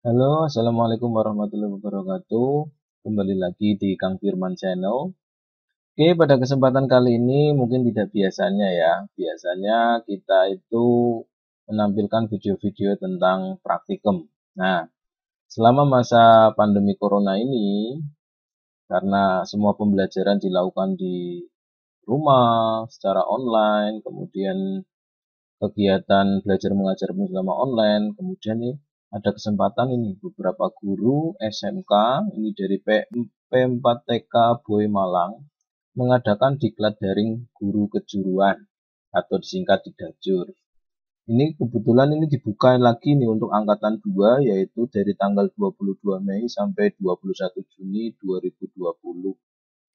Halo, Assalamualaikum warahmatullahi wabarakatuh. Kembali lagi di Kang Firman Channel. Oke, pada kesempatan kali ini mungkin tidak biasanya ya. Biasanya kita itu menampilkan video-video tentang praktikum. Nah, selama masa pandemi corona ini, karena semua pembelajaran dilakukan di rumah, secara online, kemudian kegiatan belajar mengajar bersama online, kemudian nih ada kesempatan ini beberapa guru SMK ini dari P4TK Boy Malang mengadakan diklat daring guru kejuruan atau disingkat Dikdajur. Ini kebetulan ini dibuka lagi nih untuk angkatan 2 yaitu dari tanggal 22 Mei sampai 21 Juni 2020.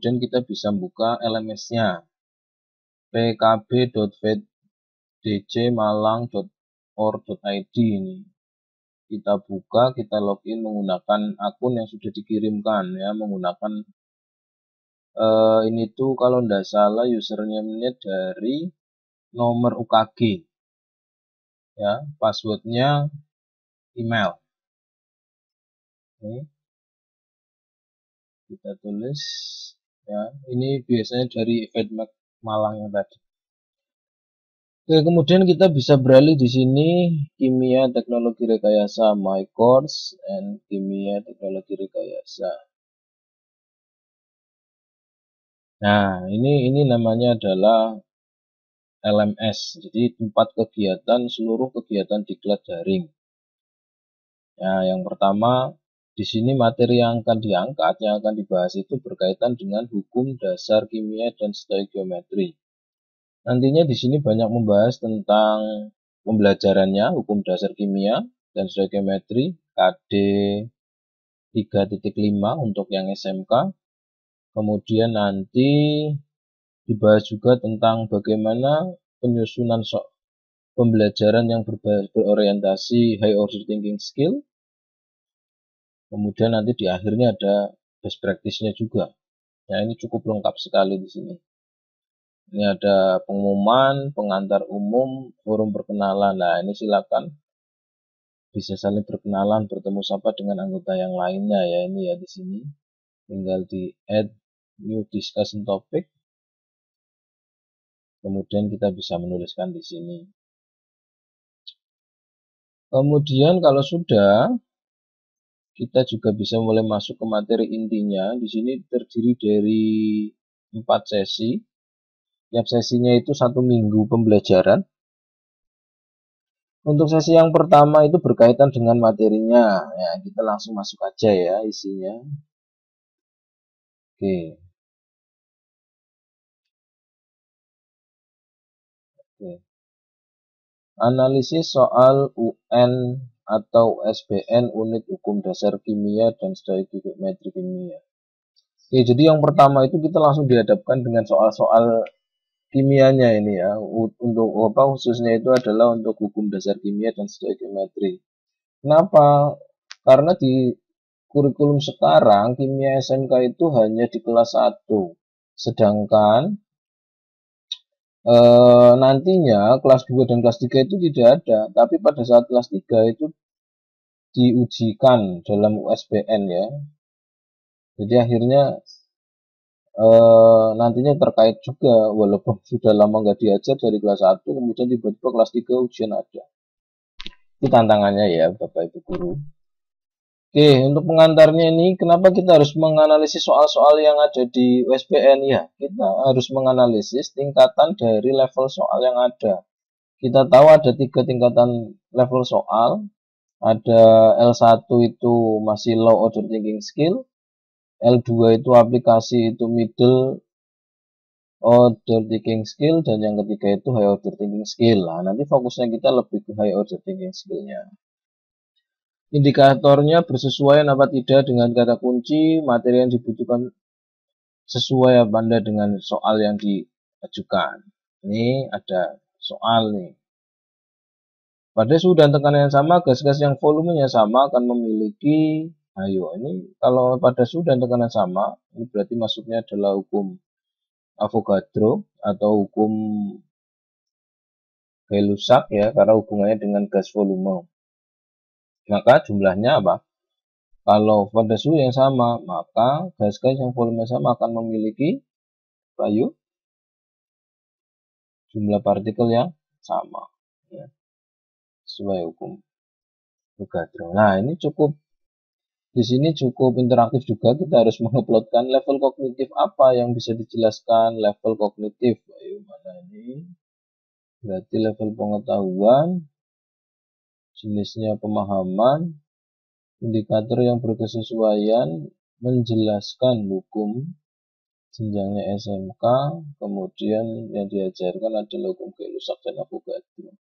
Dan kita bisa buka LMS-nya pkb.dcmalang.or.id ini. Kita buka, kita login menggunakan akun yang sudah dikirimkan ya, menggunakan ini tuh kalau tidak salah username-nya dari nomor UKG ya, passwordnya email. Ini kita tulis ya, ini biasanya dari event Malang yang tadi. Oke, kemudian kita bisa beralih di sini kimia teknologi rekayasa my course and kimia teknologi rekayasa. Nah, ini namanya adalah LMS. Jadi tempat kegiatan seluruh kegiatan diklat daring. Ya, yang pertama di sini materi yang akan diangkat, yang akan dibahas itu berkaitan dengan hukum dasar kimia dan stoikiometri. Nantinya di sini banyak membahas tentang pembelajarannya, hukum dasar kimia dan stoikiometri KD 3.5 untuk yang SMK. Kemudian nanti dibahas juga tentang bagaimana penyusunan pembelajaran yang berorientasi high order thinking skill. Kemudian nanti di akhirnya ada best practice-nya juga. Ya, ini cukup lengkap sekali di sini. Ini ada pengumuman, pengantar umum, forum perkenalan. Nah, ini silakan bisa saling berkenalan, bertemu sapa dengan anggota yang lainnya ya. Ini ya di sini. Tinggal di add new discussion topic. Kemudian kita bisa menuliskan di sini. Kemudian kalau sudah, kita juga bisa mulai masuk ke materi intinya. Di sini terdiri dari 4 sesi. Tiap sesinya itu 1 minggu pembelajaran. Untuk sesi yang pertama itu berkaitan dengan materinya. Ya, kita langsung masuk aja ya isinya. Oke. Oke. Analisis soal UN atau SBN unit hukum dasar kimia dan stoikiometri kimia. Oke, jadi yang pertama itu kita langsung dihadapkan dengan soal-soal kimianya ini ya. Untuk apa khususnya itu adalah untuk hukum dasar kimia dan stoikiometri. Kenapa? Karena di kurikulum sekarang kimia SMK itu hanya di kelas 1. Sedangkan nantinya kelas 2 dan kelas 3 itu tidak ada, tapi pada saat kelas 3 itu diujikan dalam USBN ya. Jadi akhirnya nantinya terkait juga walaupun sudah lama nggak diajar dari kelas 1 kemudian tiba-tiba kelas 3 ujian ada. Itu tantangannya ya Bapak Ibu guru. Oke, untuk pengantarnya ini kenapa kita harus menganalisis soal-soal yang ada di USBN ya? Kita harus menganalisis tingkatan dari level soal yang ada. Kita tahu ada 3 tingkatan level soal. Ada L1 itu masih low order thinking skill, L2 itu aplikasi itu middle order thinking skill, dan yang ketiga itu high order thinking skill. Nah, nanti fokusnya kita lebih ke high order thinking skillnya. Indikatornya bersesuaian apa tidak dengan kata kunci, materi yang dibutuhkan sesuai apa tidak dengan soal yang diajukan. Ini ada soal nih. Pada suhu dan tekanan yang sama, gas-gas yang volumenya sama akan memiliki, ayo ini kalau pada suhu dan tekanan sama, ini berarti masuknya adalah hukum Avogadro atau hukum Gay-Lussac ya, karena hubungannya dengan gas volume. Maka jumlahnya apa? Kalau pada suhu yang sama, maka gas-gas yang volume sama akan memiliki jumlah partikel yang sama, ya, sesuai hukum Avogadro. Nah, ini di sini cukup interaktif juga. Kita harus menguploadkan level kognitif apa yang bisa dijelaskan. Level kognitif, ayo mana ini? Berarti level pengetahuan, jenisnya pemahaman, indikator yang berkesesuaian, menjelaskan hukum, jenjangnya SMK, kemudian yang diajarkan adalah hukum Gay-Lussac dan Avogadro.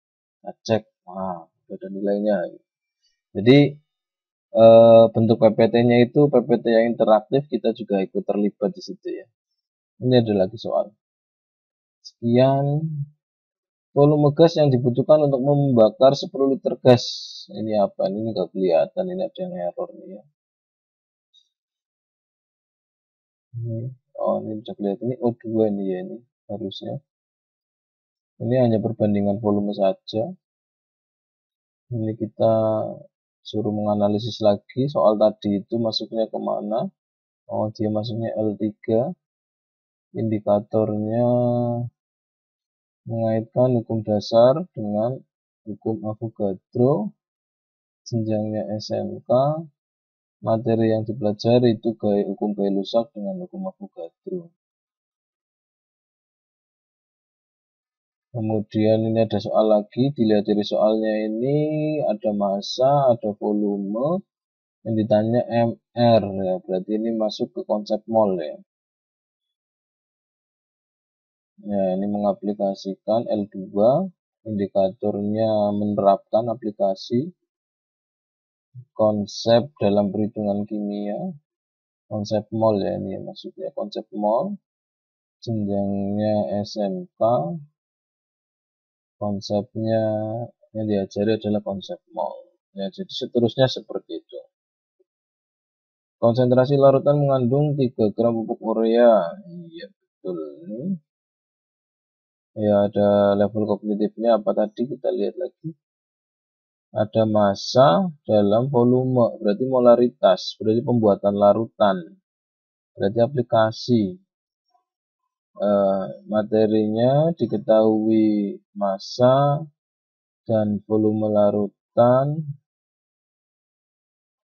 Nah, cek, ada nilainya. Jadi bentuk PPT-nya itu PPT yang interaktif, kita juga ikut terlibat di situ ya. Ini ada lagi soal. Sekian volume gas yang dibutuhkan untuk membakar 10 liter gas. Ini apa? Ini nggak kelihatan. Ini ada yang error nih ya. Ini bisa kelihatan. Ini O2 nih ya, ini harusnya. Ini hanya perbandingan volume saja. Ini kita suruh menganalisis lagi soal tadi itu masuknya kemana. Dia masuknya L3. Indikatornya mengaitkan hukum dasar dengan hukum Avogadro, jenjangnya SMK, materi yang dipelajari itu hukum Gay-Lussac dengan hukum Avogadro. Kemudian ini ada soal lagi, dilihat dari soalnya ini ada massa, ada volume, yang ditanya MR ya, berarti ini masuk ke konsep mol ya. Ya, ini mengaplikasikan L2, indikatornya menerapkan aplikasi konsep dalam perhitungan kimia, konsep mol ya, ini ya, maksudnya konsep mol, jenjangnya SMK, konsepnya yang diajari adalah konsep mol. Ya, jadi seterusnya seperti itu. Konsentrasi larutan mengandung 3 gram pupuk urea. Iya, betul. Ini ya, ada level kognitifnya apa tadi, kita lihat lagi. Ada massa dalam volume, berarti molaritas, berarti pembuatan larutan, berarti aplikasi. Materinya diketahui massa dan volume larutan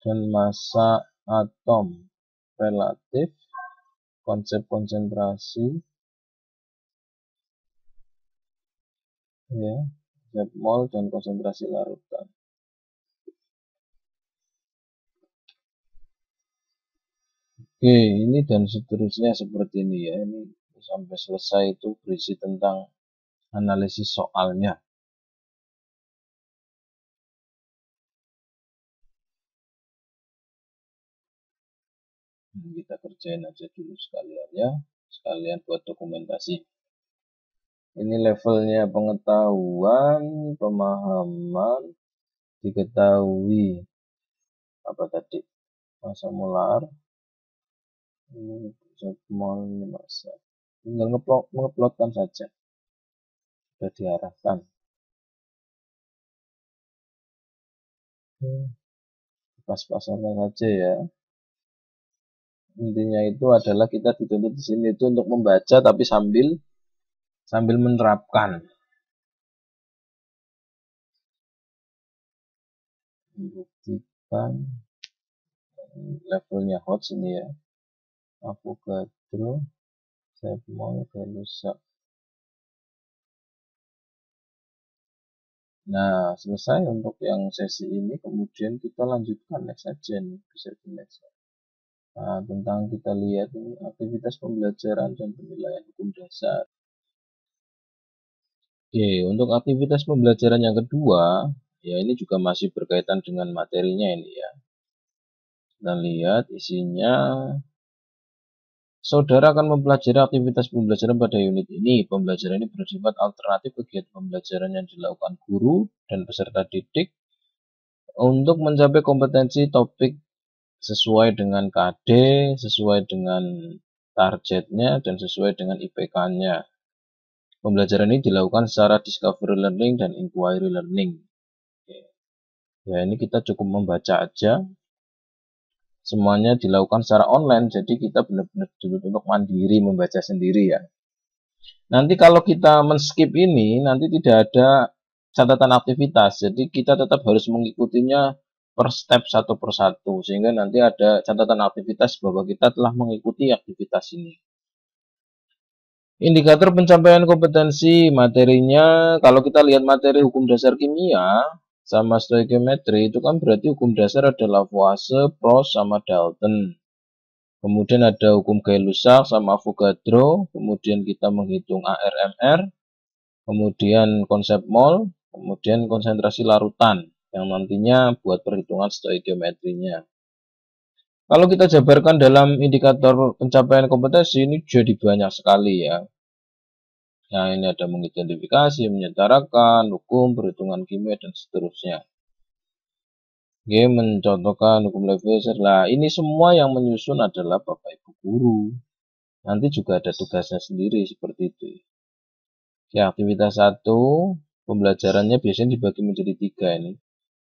dan massa atom relatif, konsep konsentrasi ya, konsep mol dan konsentrasi larutan. Oke, ini dan seterusnya seperti ini ya. Ini sampai selesai itu berisi tentang analisis soalnya. Kita kerjain aja dulu sekalian ya, sekalian buat dokumentasi. Ini levelnya pengetahuan, pemahaman, diketahui apa tadi, massa molar, ini mol, ini massa. Tinggal menguploadkan saja, sudah diarahkan. Pas-pasan saja ya. Intinya itu adalah kita dituntut di sini itu untuk membaca tapi sambil menerapkan. Membuktikan levelnya hot sini ya. Avogadro, mol, Gay-Lussac. Nah, selesai untuk yang sesi ini. Kemudian kita lanjutkan next saja nih, bisa di next. Nah, tentang kita lihat ini aktivitas pembelajaran dan penilaian hukum dasar. Oke, untuk aktivitas pembelajaran yang kedua, ya ini juga masih berkaitan dengan materinya ini ya. Kita lihat isinya. Saudara akan mempelajari aktivitas pembelajaran pada unit ini. Pembelajaran ini bersifat alternatif kegiatan pembelajaran yang dilakukan guru dan peserta didik untuk mencapai kompetensi topik sesuai dengan KD, sesuai dengan targetnya, dan sesuai dengan IPK-nya. Pembelajaran ini dilakukan secara discovery learning dan inquiry learning. Ya, ini kita cukup membaca aja. Semuanya dilakukan secara online, jadi kita benar-benar dituntut untuk mandiri membaca sendiri ya. Nanti kalau kita men-skip ini, nanti tidak ada catatan aktivitas, jadi kita tetap harus mengikutinya per step satu persatu, sehingga nanti ada catatan aktivitas bahwa kita telah mengikuti aktivitas ini. Indikator pencapaian kompetensi materinya, kalau kita lihat materi hukum dasar kimia sama stoikiometri, itu kan berarti hukum dasar adalah Lavoisier, Proust, sama Dalton. Kemudian ada hukum Gay-Lussac sama Avogadro, kemudian kita menghitung ARMR, kemudian konsep mol, kemudian konsentrasi larutan, yang nantinya buat perhitungan stoikiometrinya. Kalau kita jabarkan dalam indikator pencapaian kompetensi, ini jadi banyak sekali ya. Nah, ini ada mengidentifikasi, menyetarakan, hukum, perhitungan kimia, dan seterusnya. Oke, mencontohkan hukum Leibniz. Nah, ini semua yang menyusun adalah Bapak Ibu guru. Nanti juga ada tugasnya sendiri seperti itu. Oke, aktivitas 1, pembelajarannya biasanya dibagi menjadi 3 ini.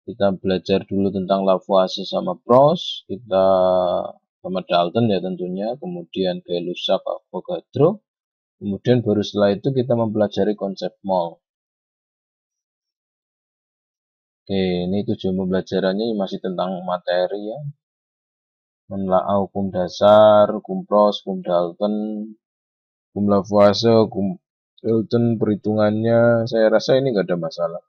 Kita belajar dulu tentang Lavoisier sama Proust, kita sama Dalton ya tentunya, kemudian Gay-Lussac, Avogadro, kemudian baru setelah itu kita mempelajari konsep mol. Oke, ini tujuan pembelajarannya masih tentang materi ya. Menelaah hukum dasar, hukum Proust, hukum Dalton, hukum Lavoisier, hukum Dalton, perhitungannya, saya rasa ini nggak ada masalah.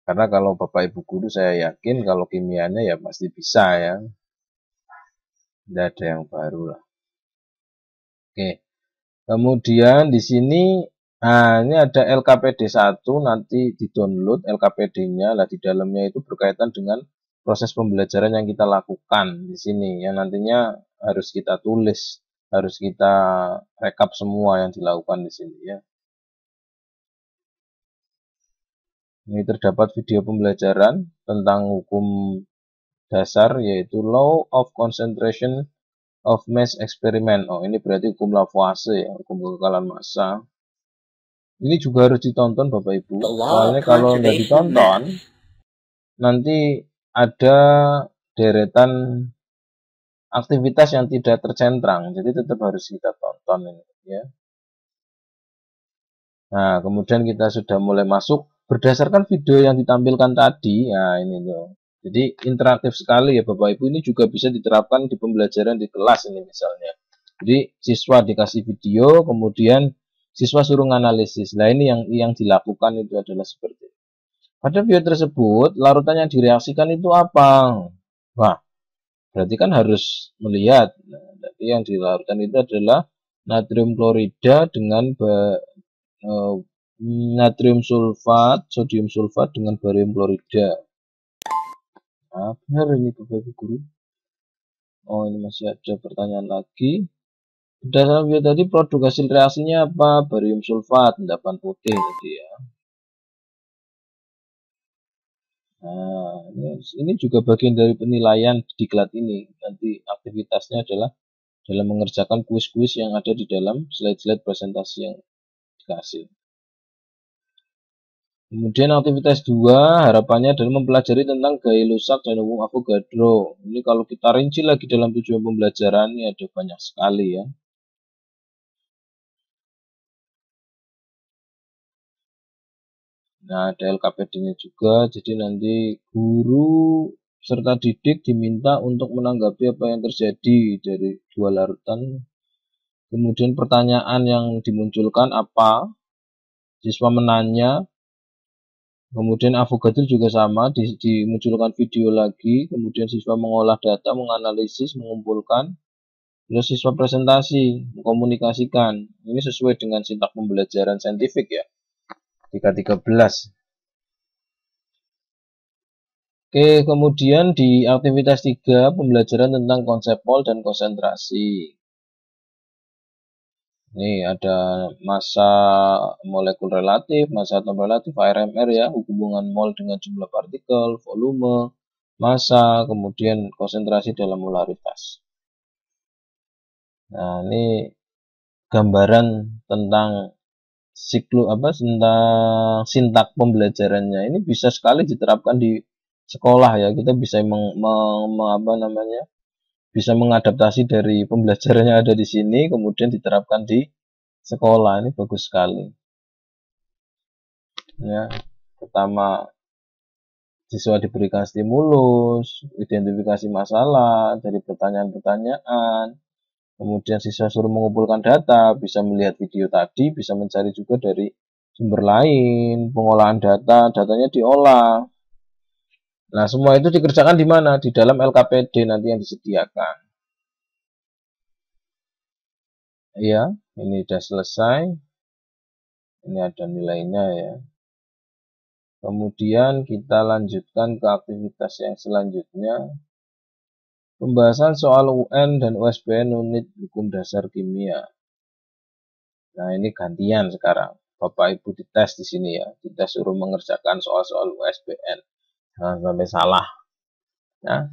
Karena kalau Bapak Ibu guru saya yakin kalau kimianya ya pasti bisa ya. Tidak ada yang baru lah. Oke. Kemudian di sini ini ada LKPD 1, nanti di-download LKPD-nya. Lah di dalamnya itu berkaitan dengan proses pembelajaran yang kita lakukan di sini yang nantinya harus kita tulis, harus kita rekap semua yang dilakukan di sini ya. Ini terdapat video pembelajaran tentang hukum dasar yaitu Law of Concentration of Mass Experiment. Oh, ini berarti hukum Lavoisier ya, hukum kekekalan massa. Ini juga harus ditonton Bapak Ibu. Soalnya kalau nggak ditonton, nanti ada deretan aktivitas yang tidak tercentrang. Jadi tetap harus kita tonton ini ya. Nah, kemudian kita sudah mulai masuk berdasarkan video yang ditampilkan tadi. Nah, ini tuh. Jadi interaktif sekali ya Bapak Ibu, ini juga bisa diterapkan di pembelajaran di kelas ini misalnya. Jadi siswa dikasih video, kemudian siswa suruh analisis. Nah, ini yang dilakukan itu adalah seperti itu. Pada video tersebut, larutan yang direaksikan itu apa? Wah, berarti kan harus melihat. Nah, jadi yang dilarutkan itu adalah natrium klorida dengan natrium sulfat, sodium sulfat dengan barium klorida. Nah, benar ini Bapak Ibu guru. Oh, ini masih ada pertanyaan lagi. Berdasarkan video tadi, produk hasil reaksinya apa? Barium sulfat, endapan putih tadi ya. Nah, ini juga bagian dari penilaian diklat ini. Nanti aktivitasnya adalah dalam mengerjakan kuis-kuis yang ada di dalam slide-slide presentasi yang dikasih. Kemudian aktivitas 2, harapannya adalah mempelajari tentang Gay-Lussac dan hukum Avogadro. Ini kalau kita rinci lagi dalam tujuan pembelajaran, ini ada banyak sekali ya. Nah, ada LKPD-nya juga, jadi nanti guru serta didik diminta untuk menanggapi apa yang terjadi dari dua larutan. Kemudian pertanyaan yang dimunculkan apa? Siswa menanya. Kemudian Avogadro juga sama, dimunculkan video lagi. Kemudian siswa mengolah data, menganalisis, mengumpulkan. Terus siswa presentasi, mengkomunikasikan. Ini sesuai dengan sintak pembelajaran saintifik ya. 313. Oke, kemudian di aktivitas 3, pembelajaran tentang konsep mol dan konsentrasi. Ini ada massa molekul relatif, massa atom relatif, ARMR ya, hubungan mol dengan jumlah partikel, volume, massa, kemudian konsentrasi dalam molaritas. Nah, ini gambaran tentang tentang sintak pembelajarannya ini bisa sekali diterapkan di sekolah ya. Kita bisa bisa mengadaptasi dari pembelajaran yang ada di sini kemudian diterapkan di sekolah. Ini bagus sekali. Ya, pertama siswa diberikan stimulus, identifikasi masalah dari pertanyaan-pertanyaan. Kemudian siswa suruh mengumpulkan data, bisa melihat video tadi, bisa mencari juga dari sumber lain, pengolahan data, datanya diolah. Nah, semua itu dikerjakan di mana? Di dalam LKPD nanti yang disediakan. Ya, ini sudah selesai. Ini ada nilainya ya. Kemudian kita lanjutkan ke aktivitas yang selanjutnya. Pembahasan soal UN dan USBN unit hukum dasar kimia. Nah, ini gantian sekarang. Bapak Ibu dites di sini ya. Kita suruh mengerjakan soal-soal USBN. Jangan sampai salah. Nah,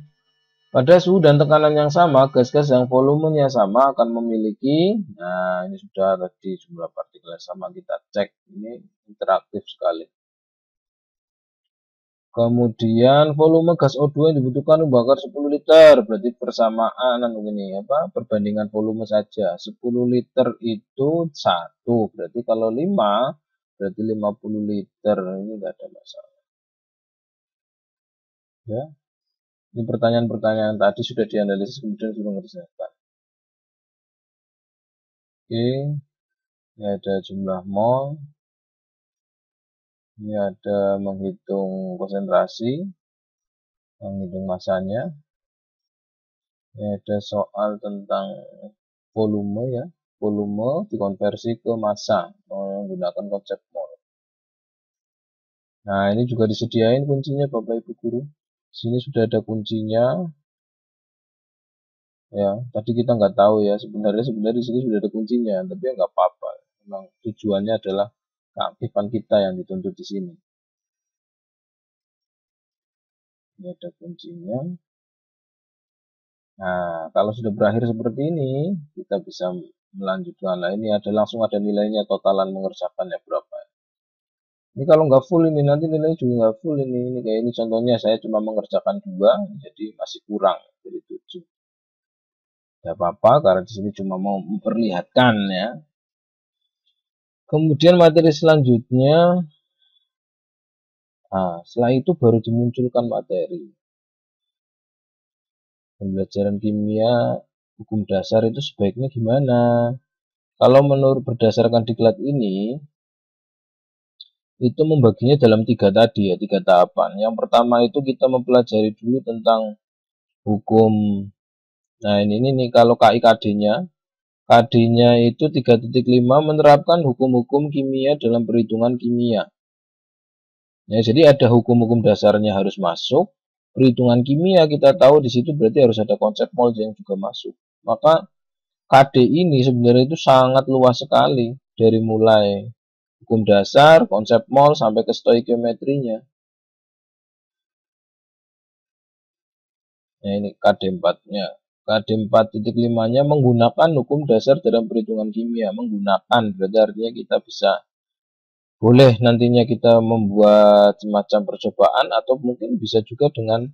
pada suhu dan tekanan yang sama, gas-gas yang volumenya sama akan memiliki, nah ini sudah tadi jumlah partikel yang sama kita cek. Ini interaktif sekali. Kemudian volume gas O2 yang dibutuhkan membakar 10 liter, berarti persamaan ini perbandingan volume saja. 10 liter itu 1, berarti kalau 5 berarti 50 liter. Ini enggak ada masalah. Ya. Ini pertanyaan-pertanyaan tadi sudah dianalisis kemudian sudah mengerjakan. Oke. Ini ada jumlah mol. Ini ada menghitung konsentrasi, menghitung masanya. Ini ada soal tentang volume ya, volume dikonversi ke massa menggunakan konsep mol. Nah, ini juga disediain kuncinya Bapak Ibu guru. Sini sudah ada kuncinya. Ya, tadi kita nggak tahu ya, sebenarnya di sini sudah ada kuncinya, tapi ya nggak apa-apa. Memang tujuannya adalah keaktifan kita yang dituntut di sini. Ini ada kuncinya. Nah, kalau sudah berakhir seperti ini, kita bisa melanjutkan. Nah, ini langsung ada nilainya, totalan mengerjakannya berapa. Ini kalau nggak full ini, nanti nilainya juga nggak full ini. Ini kayak ini contohnya, saya cuma mengerjakan 2, jadi masih kurang dari 7. Tidak apa-apa, karena di sini cuma mau memperlihatkan ya. Kemudian materi selanjutnya, nah, setelah itu baru dimunculkan materi. Pembelajaran kimia, hukum dasar itu sebaiknya gimana? Kalau menurut berdasarkan diklat ini, itu membaginya dalam 3 tadi ya, 3 tahapan. Yang pertama itu kita mempelajari dulu tentang hukum. Nah, ini nih kalau KIKD-nya. KD-nya itu 3.5 menerapkan hukum-hukum kimia dalam perhitungan kimia. Ya, jadi ada hukum-hukum dasarnya harus masuk. Perhitungan kimia kita tahu di situ berarti harus ada konsep mol yang juga masuk. Maka KD ini sebenarnya itu sangat luas sekali dari mulai hukum dasar, konsep mol sampai ke stoikiometrinya. Nah, ini KD 4-nya. KD 4.5-nya menggunakan hukum dasar dalam perhitungan kimia. Menggunakan berarti artinya kita bisa boleh nantinya kita membuat semacam percobaan atau mungkin bisa juga dengan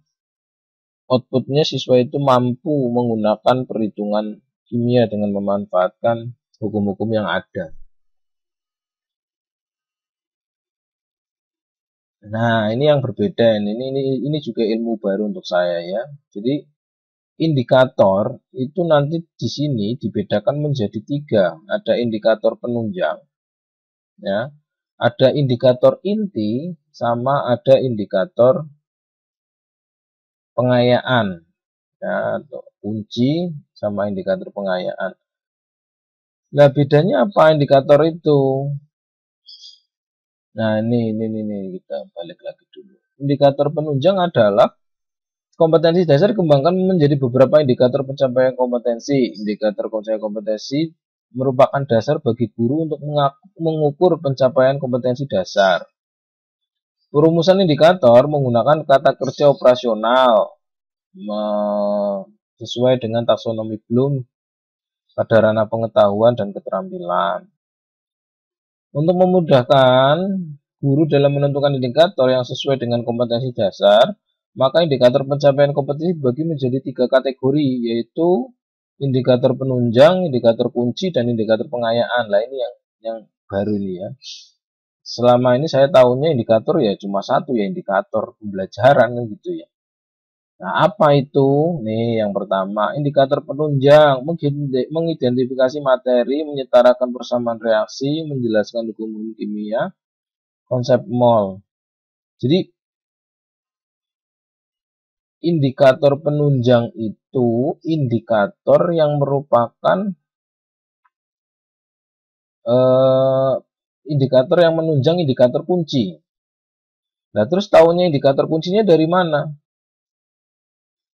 outputnya siswa itu mampu menggunakan perhitungan kimia dengan memanfaatkan hukum-hukum yang ada. Nah, ini yang berbeda. Ini juga ilmu baru untuk saya ya. Jadi indikator itu nanti di sini dibedakan menjadi 3. Ada indikator penunjang, ya. Ada indikator inti sama ada indikator pengayaan, ya, atau kunci sama indikator pengayaan. Nah, bedanya apa indikator itu? Nah, ini kita balik lagi dulu. Indikator penunjang adalah kompetensi dasar dikembangkan menjadi beberapa indikator pencapaian kompetensi. Indikator pencapaian kompetensi merupakan dasar bagi guru untuk mengukur pencapaian kompetensi dasar. Perumusan indikator menggunakan kata kerja operasional sesuai dengan taksonomi Bloom pada ranah pengetahuan dan keterampilan. Untuk memudahkan guru dalam menentukan indikator yang sesuai dengan kompetensi dasar, maka indikator pencapaian kompetensi dibagi menjadi 3 kategori, yaitu indikator penunjang, indikator kunci, dan indikator pengayaan. Nah, ini yang baru ini ya. Selama ini saya tahunya indikator ya cuma satu ya, indikator pembelajaran gitu ya. Nah, apa itu? Nih, yang pertama, indikator penunjang mengidentifikasi materi, menyetarakan persamaan reaksi, menjelaskan hukum kimia, konsep mol. Jadi, indikator penunjang itu indikator yang merupakan indikator yang menunjang indikator kunci. Nah, terus tahunya indikator kuncinya dari mana?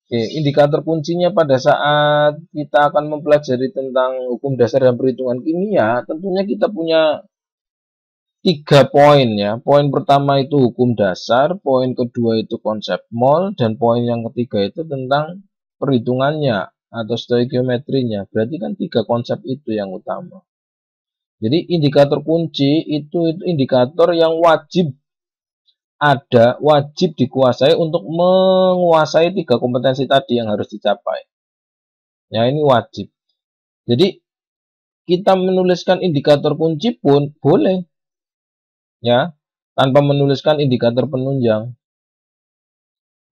Oke, indikator kuncinya pada saat kita akan mempelajari tentang hukum dasar dan perhitungan kimia, tentunya kita punya 3 poin ya. Poin pertama itu hukum dasar, poin kedua itu konsep mol, dan poin yang ketiga itu tentang perhitungannya atau stoikiometrinya. Berarti kan 3 konsep itu yang utama. Jadi indikator kunci itu indikator yang wajib dikuasai untuk menguasai 3 kompetensi tadi yang harus dicapai. Ya, ini wajib. Jadi kita menuliskan indikator kunci pun boleh ya, tanpa menuliskan indikator penunjang.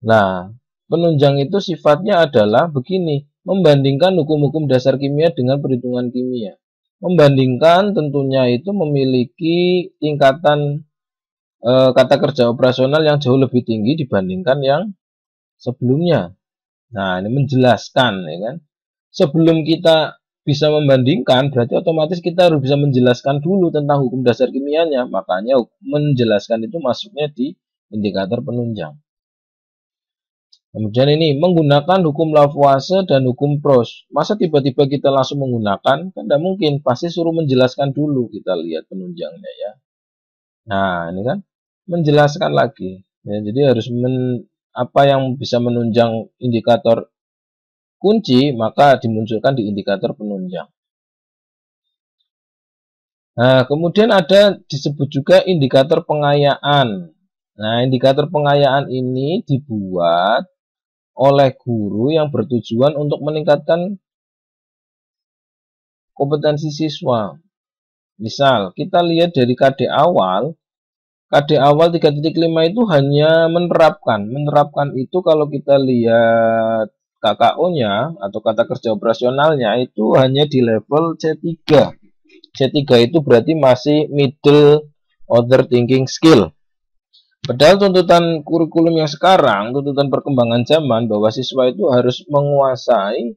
Nah, penunjang itu sifatnya adalah begini, membandingkan hukum-hukum dasar kimia dengan perhitungan kimia. Membandingkan tentunya itu memiliki tingkatan kata kerja operasional yang jauh lebih tinggi dibandingkan yang sebelumnya. Nah, ini menjelaskan ya kan. Sebelum kita bisa membandingkan, berarti otomatis kita harus bisa menjelaskan dulu tentang hukum dasar kimianya. Makanya menjelaskan itu masuknya di indikator penunjang. Kemudian ini menggunakan hukum Lavoisier dan hukum Proust. Masa tiba-tiba kita langsung menggunakan? Kan tidak mungkin, pasti suruh menjelaskan dulu. Kita lihat penunjangnya ya. Nah, ini kan menjelaskan lagi. Ya, jadi harus apa yang bisa menunjang indikator kunci, maka dimunculkan di indikator penunjang. Nah, kemudian ada disebut juga indikator pengayaan. Nah, indikator pengayaan ini dibuat oleh guru yang bertujuan untuk meningkatkan kompetensi siswa. Misal, kita lihat dari KD awal 3.5 itu hanya menerapkan. Menerapkan itu kalau kita lihat KKO-nya atau kata kerja operasionalnya itu hanya di level C3. C3 itu berarti masih middle order thinking skill. Padahal tuntutan kurikulum yang sekarang, tuntutan perkembangan zaman bahwa siswa itu harus menguasai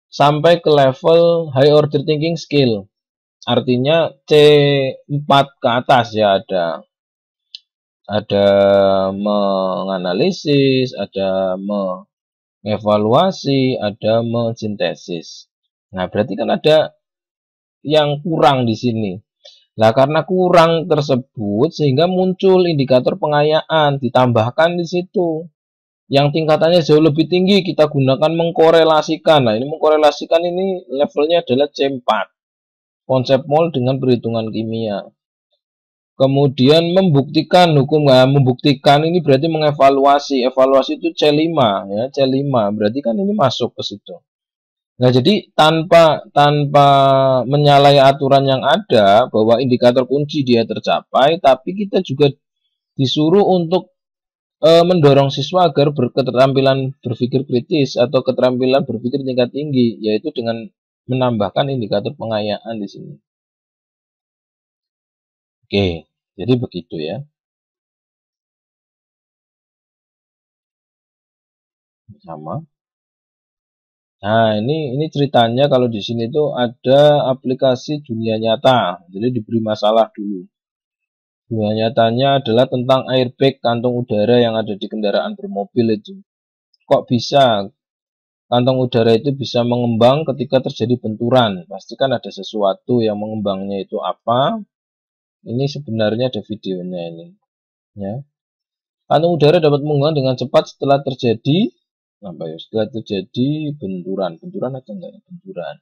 sampai ke level high order thinking skill. Artinya C4 ke atas ya, ada menganalisis, ada mengevaluasi, ada mensintesis. Nah, berarti kan ada yang kurang di sini. Nah, karena kurang tersebut sehingga muncul indikator pengayaan, ditambahkan di situ. Yang tingkatannya jauh lebih tinggi kita gunakan mengkorelasikan. Nah, ini mengkorelasikan ini levelnya adalah C4. Konsep mol dengan perhitungan kimia. Kemudian membuktikan hukum, nah, membuktikan ini berarti mengevaluasi. Evaluasi itu C5 ya, C5. Berarti kan ini masuk ke situ. Nah, jadi tanpa menyalahi aturan yang ada bahwa indikator kunci dia tercapai, tapi kita juga disuruh untuk mendorong siswa agar berketerampilan berpikir kritis atau keterampilan berpikir tingkat tinggi, yaitu dengan menambahkan indikator pengayaan di sini. Oke, jadi begitu ya. Sama. Nah, ini ceritanya kalau di sini tuh ada aplikasi dunia nyata. Jadi diberi masalah dulu. Dunia nyatanya adalah tentang airbag kantung udara yang ada di kendaraan bermobil itu. Kok bisa kantong udara itu bisa mengembang ketika terjadi benturan? Pastikan ada sesuatu yang mengembangnya itu apa. Ini sebenarnya ada videonya ini. Ya. Kantung udara dapat mengembang dengan cepat setelah terjadi apa ya? Setelah terjadi benturan. Benturan atau enggak ya? Benturan.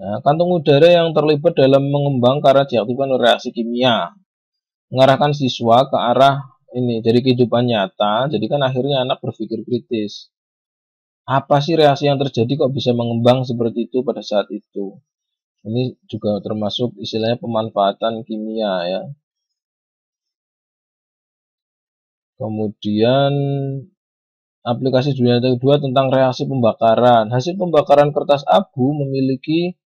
Nah, kantung udara yang terlibat dalam mengembang karena diaktifkan oleh reaksi kimia, mengarahkan siswa ke arah ini dari kehidupan nyata. Jadi kan akhirnya anak berpikir kritis. Apa sih reaksi yang terjadi kok bisa mengembang seperti itu pada saat itu? Ini juga termasuk istilahnya pemanfaatan kimia ya. Kemudian aplikasi dunia kedua tentang reaksi pembakaran. Hasil pembakaran kertas abu memiliki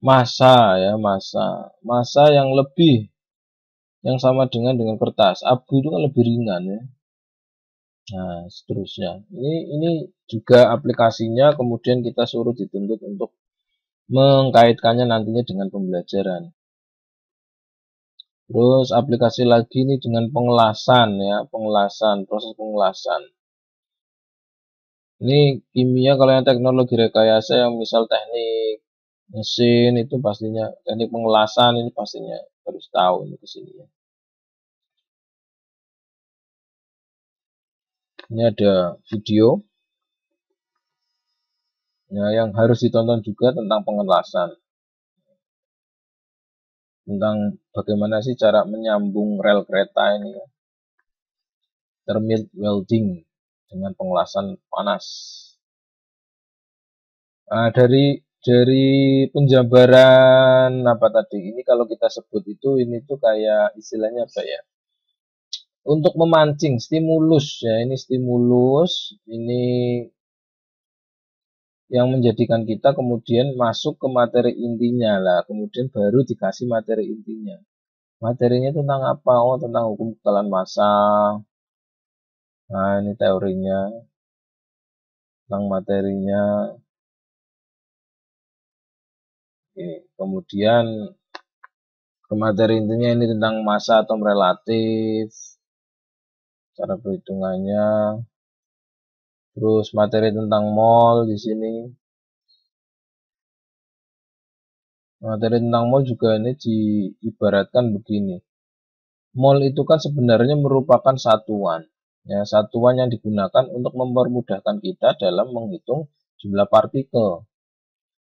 massa ya, massa yang lebih yang sama dengan kertas. Abu itu kan lebih ringan ya. Nah, seterusnya. Ini juga aplikasinya kemudian kita suruh dituntut untuk mengkaitkannya nantinya dengan pembelajaran. Terus aplikasi lagi ini dengan pengelasan ya, proses pengelasan. Ini kimia kalau yang teknologi rekayasa yang misal teknik mesin itu pastinya, teknik pengelasan ini pastinya harus tahu ini ke sini ya. Ini ada video ya, yang harus ditonton juga tentang pengelasan. Tentang bagaimana sih cara menyambung rel kereta ini ya. Thermal welding dengan pengelasan panas. Nah, dari penjabaran apa tadi ini kalau kita sebut itu ini tuh kayak istilahnya apa ya? Untuk memancing stimulus ya, ini stimulus ini yang menjadikan kita kemudian masuk ke materi intinya lah, kemudian baru dikasih materi intinya. Materinya tentang apa? Oh, tentang hukum kekalahan massa. Nah, ini teorinya, tentang materinya. Oke. Kemudian ke materi intinya ini tentang massa atom relatif, cara perhitungannya. Terus materi tentang mol di sini. Materi tentang mol juga ini diibaratkan begini. Mol itu kan sebenarnya merupakan satuan. Ya, satuan yang digunakan untuk mempermudahkan kita dalam menghitung jumlah partikel.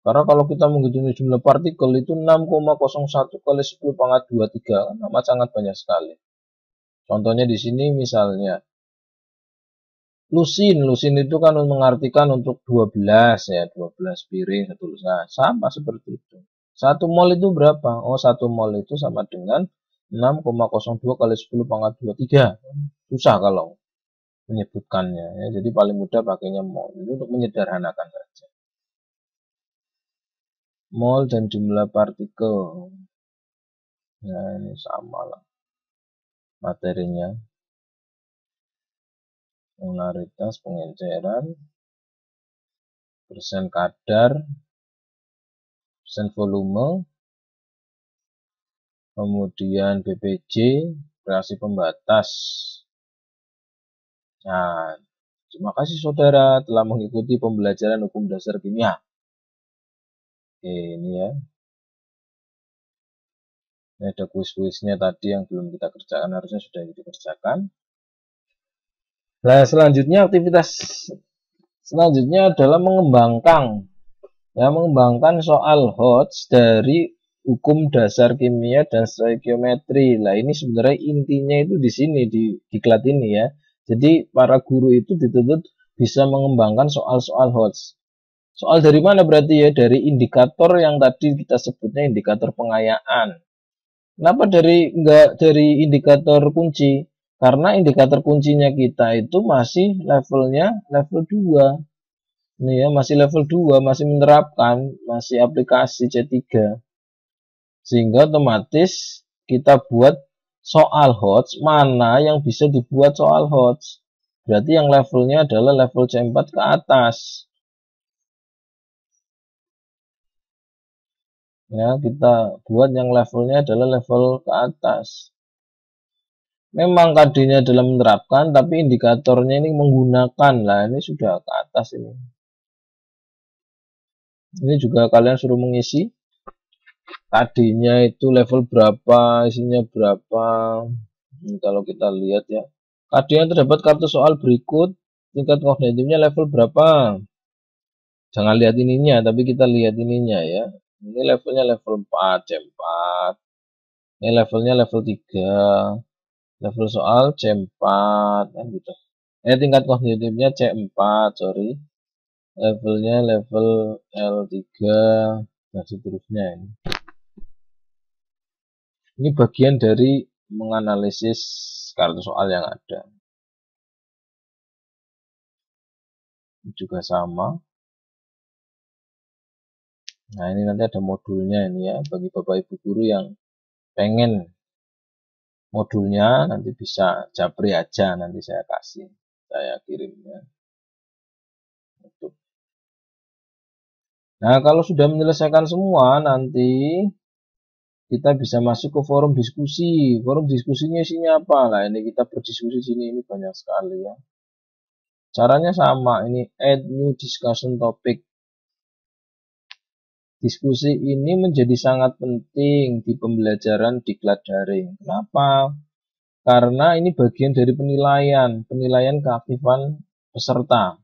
Karena kalau kita menghitung jumlah partikel itu 6,01 kali 10 pangkat 23 kan amat sangat banyak sekali. Contohnya di sini misalnya lusin itu kan mengartikan untuk 12 ya, 12 piring satu lusin. Nah, sama seperti itu. 1 mol itu berapa? Oh, 1 mol itu sama dengan 6,02 kali 10 pangkat 23. Susah kalau menyebutkannya ya. Jadi paling mudah pakainya mol. Itu untuk menyederhanakan saja. Mol dan jumlah partikel. Nah, ini sama lah materinya. Molaritas, pengenceran, persen kadar, persen volume, kemudian BPJ, reaksi pembatas. Nah, terima kasih saudara telah mengikuti pembelajaran hukum dasar kimia. Oke, ini ya. Ini ada kuis-kuisnya tadi yang belum kita kerjakan, harusnya sudah dikerjakan. Nah, selanjutnya aktivitas selanjutnya adalah mengembangkan soal HOTS dari hukum dasar kimia dan stoikiometri. Nah, ini sebenarnya intinya itu di sini di diklat ini ya. Jadi para guru itu dituntut bisa mengembangkan soal-soal HOTS. Soal dari mana berarti ya? Dari indikator yang tadi kita sebutnya indikator pengayaan. Kenapa enggak dari indikator kunci? Karena indikator kuncinya kita itu masih levelnya level 2. Ini ya, masih level 2, masih menerapkan, masih aplikasi C3. Sehingga otomatis kita buat soal HOTS, mana yang bisa dibuat soal HOTS. Berarti yang levelnya adalah level C4 ke atas. Ya, kita buat yang levelnya adalah level ke atas. Memang KD-nya dalam menerapkan, tapi indikatornya ini menggunakan. Lah, ini sudah ke atas ini. Ini juga kalian suruh mengisi. KD-nya itu level berapa, isinya berapa. Ini kalau kita lihat ya. KD yang terdapat kartu soal berikut, tingkat kognitifnya level berapa. Jangan lihat ininya, tapi kita lihat ininya ya. Ini levelnya level 4, C4. Ini levelnya level 3. Level soal C4 kan gitu. Tingkat kognitifnya C4, sorry. Levelnya level L3 dan seterusnya ini. Ini bagian dari menganalisis kartu soal yang ada. Ini juga sama. Nah, ini nanti ada modulnya ini ya, bagi Bapak Ibu guru yang pengen modulnya nanti bisa japri aja, nanti saya kasih, saya kirimnya. Nah, kalau sudah menyelesaikan semua, nanti kita bisa masuk ke forum diskusi. Forum diskusinya isinya apa? Nah, ini kita berdiskusi sini, ini banyak sekali ya. Caranya sama, ini add new discussion topic. Diskusi ini menjadi sangat penting di pembelajaran diklat daring. Kenapa? Karena ini bagian dari penilaian keaktifan peserta.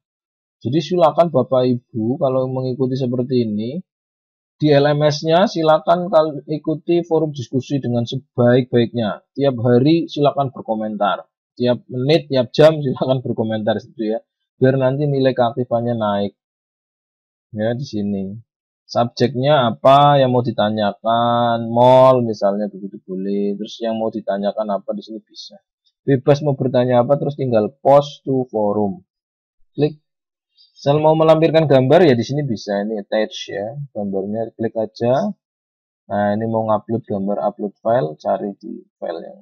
Jadi silakan Bapak Ibu kalau mengikuti seperti ini, di LMS-nya silakan ikuti forum diskusi dengan sebaik-baiknya. Tiap hari silakan berkomentar. Tiap menit, tiap jam silakan berkomentar gitu ya. Biar nanti nilai keaktifannya naik. Ya, di sini. Subjeknya apa yang mau ditanyakan, mall misalnya begitu boleh. Terus yang mau ditanyakan apa di sini bisa. Bebas mau bertanya apa terus tinggal post to forum. Klik. Misal mau melampirkan gambar ya di sini bisa, ini attach ya. Gambarnya klik aja. Nah, ini mau ngupload gambar, upload file, cari di file yang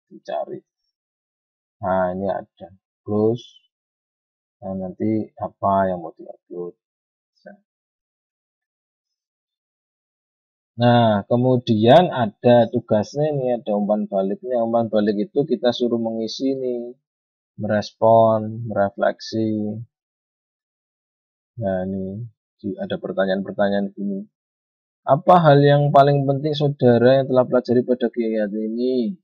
dicari. Nah, ini ada. Terus nah, nanti apa yang mau diupload. Nah, kemudian ada tugasnya ini, ada umpan baliknya. Umpan balik itu kita suruh mengisi nih, merespon, merefleksi. Nah, ini ada pertanyaan-pertanyaan gini. Apa hal yang paling penting saudara yang telah pelajari pada kegiatan ini?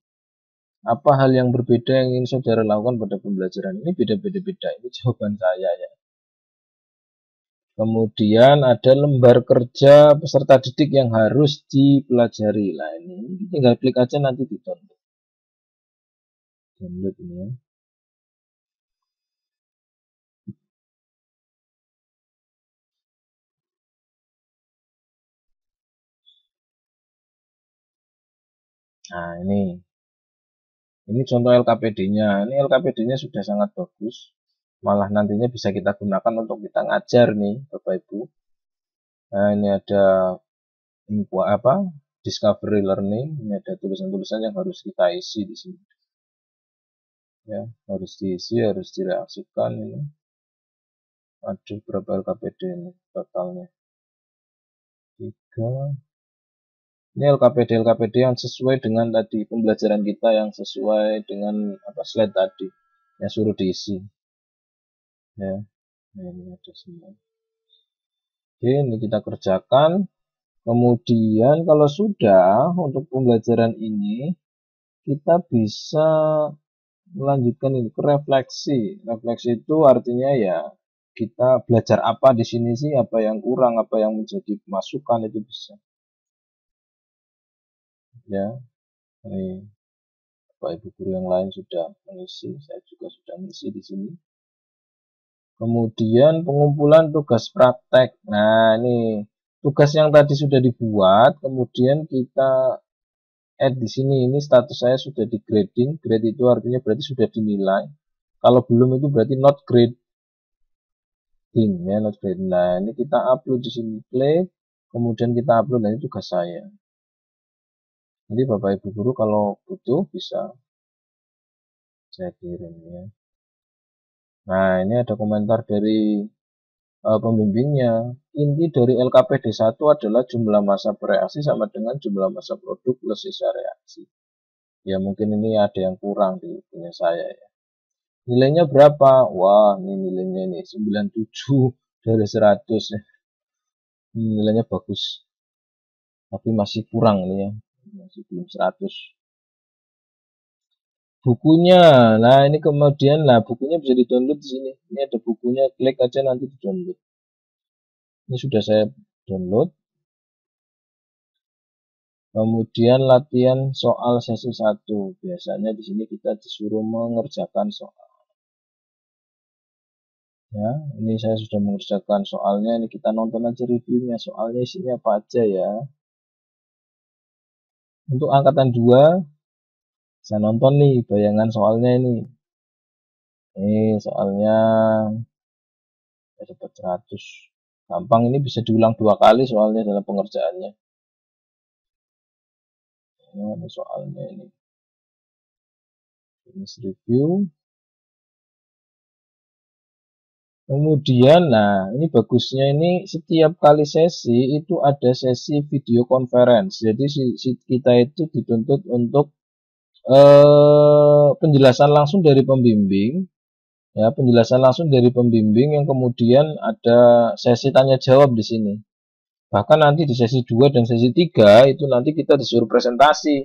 Apa hal yang berbeda yang ingin saudara lakukan pada pembelajaran ini? Beda-beda. Ini jawaban saya ya. Kemudian ada lembar kerja peserta didik yang harus dipelajari. Nah, ini tinggal klik aja nanti di download. Download ini ya. Nah, ini contoh LKPD-nya. Ini LKPD-nya sudah sangat bagus. Malah nantinya bisa kita gunakan untuk kita ngajar nih, Bapak Ibu. Nah, ini ada info apa? Discovery learning. Ini ada tulisan-tulisan yang harus kita isi di sini. Ya, harus diisi, harus direaksikan ini. Ada berapa LKPD ini totalnya? 3. Ini LKPD yang sesuai dengan tadi pembelajaran kita, yang sesuai dengan apa slide tadi. Yang suruh diisi. Ya, ini ada semua. Oke, ini kita kerjakan. Kemudian kalau sudah untuk pembelajaran ini, kita bisa melanjutkan ini ke refleksi. Refleksi itu artinya ya kita belajar apa di sini sih, apa yang kurang, apa yang menjadi masukan itu bisa. Ya, ini Bapak Ibu guru yang lain sudah mengisi, saya juga sudah mengisi di sini. Kemudian pengumpulan tugas praktek. Nah, ini tugas yang tadi sudah dibuat, kemudian kita add di sini. Ini status saya sudah di grading. Grade itu artinya berarti sudah dinilai. Kalau belum itu berarti not grading ya, not grading. Nah, ini kita upload di sini, klik, kemudian kita upload. Nah, ini tugas saya. Nanti Bapak Ibu guru kalau butuh bisa saya kirim ya. Nah, ini ada komentar dari pembimbingnya. Inti dari LKPD 1 adalah jumlah masa bereaksi sama dengan jumlah masa produk plus sisa reaksi. Ya mungkin ini ada yang kurang di punya saya ya. Nilainya berapa? Wah, ini nilainya ini 97 dari 100 ya. Nilainya bagus. Tapi masih kurang ini ya. Masih belum 100. Bukunya. Nah, ini kemudian bukunya bisa di-download di sini. Ini ada bukunya, klik aja nanti di-download. Ini sudah saya download. Kemudian latihan soal sesi 1. Biasanya di sini kita disuruh mengerjakan soal. Ya, ini saya sudah mengerjakan soalnya. Ini kita nonton aja reviewnya. Soalnya isinya apa aja ya. Untuk angkatan 2, saya nonton nih bayangan soalnya ini. Ini soalnya saya dapat 100. Gampang, ini bisa diulang 2 kali soalnya dalam pengerjaannya. Ini soalnya ini. Finish review. Kemudian, nah ini bagusnya ini setiap kali sesi itu ada sesi video conference. Jadi kita itu dituntut untuk penjelasan langsung dari pembimbing, ya penjelasan langsung dari pembimbing yang kemudian ada sesi tanya jawab di sini. Bahkan nanti di sesi 2 dan sesi 3 itu nanti kita disuruh presentasi,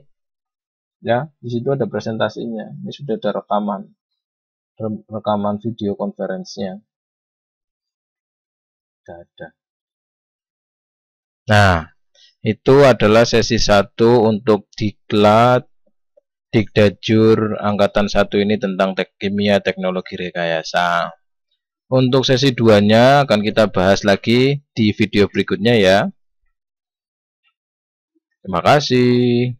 ya di situ ada presentasinya. Ini sudah ada rekaman video conference-nya. Ada. Nah, itu adalah sesi 1 untuk diklat Dikdajur angkatan 1 ini tentang kimia teknologi rekayasa. Untuk sesi 2-nya akan kita bahas lagi di video berikutnya ya. Terima kasih.